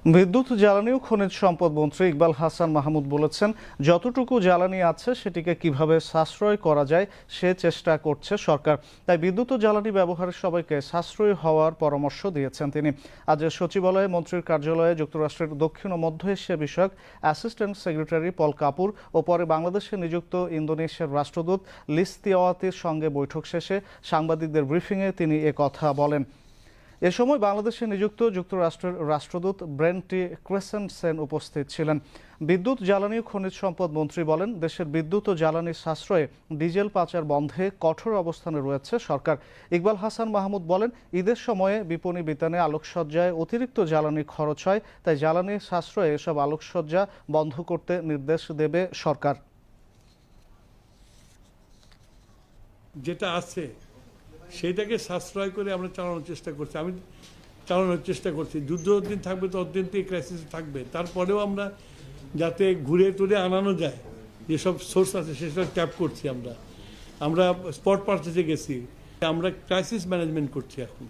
বিদ্যুৎ, জ্বালানি ও খনিজ সম্পদ মন্ত্রী ইকবাল হাসান মাহমুদ বলেছেন, যতটুকু জ্বালানি আছে সেটিকে কিভাবে সাশ্রয় করা যায় সে চেষ্টা করছে সরকার। তাই বিদ্যুৎ ও জ্বালানি ব্যবহারের সবাইকে সাশ্রয়ী হওয়ার পরামর্শ দিয়েছেন তিনি। আজ সচিবালয়ে মন্ত্রীর কার্যালয়ে যুক্তরাষ্ট্রের দক্ষিণ ও মধ্য এশিয়া বিষয়ক অ্যাসিস্ট্যান্ট সেক্রেটারি পল কাপুর ও পরে বাংলাদেশে নিযুক্ত ইন্দোনেশিয়ার রাষ্ট্রদূত লিস্তিয়াওয়াতির সঙ্গে বৈঠক শেষে সাংবাদিকদের ব্রিফিংয়ে তিনি একথা বলেন। এ সময় বাংলাদেশে নিযুক্ত যুক্তরাষ্ট্রের রাষ্ট্রদূত ব্রেন্টি ক্রেসেন্টসেন উপস্থিত ছিলেন। বিদ্যুৎ, জ্বালানি ও খনিজ সম্পদ মন্ত্রী বলেন, দেশের বিদ্যুৎ ও জ্বালানি সাশ্রয়ে ডিজেল পাচার বন্ধে কঠোর অবস্থানে রয়েছে সরকার। ইকবাল হাসান মাহমুদ বলেন, ঈদের সময়ে বিপণী বিতানে আলোকসজ্জায় অতিরিক্ত জ্বালানি খরচ হয়, তাই জ্বালানি সাশ্রয়ে এসব আলোকসজ্জা বন্ধ করতে নির্দেশ দেবে সরকার। যেটা আছে সেটাকে সাশ্রয় করে আমরা চালানোর চেষ্টা করছি। যুদ্ধ যতদিন থাকবে ততদিন তো এই ক্রাইসিস থাকবে। তারপরেও আমরা যাতে ঘুরে টুরে আনানো যায়, যেসব সোর্স আছে সেসব ট্যাপ করছি। আমরা স্পট পারচেজে গেছি, আমরা ক্রাইসিস ম্যানেজমেন্ট করছি এখন।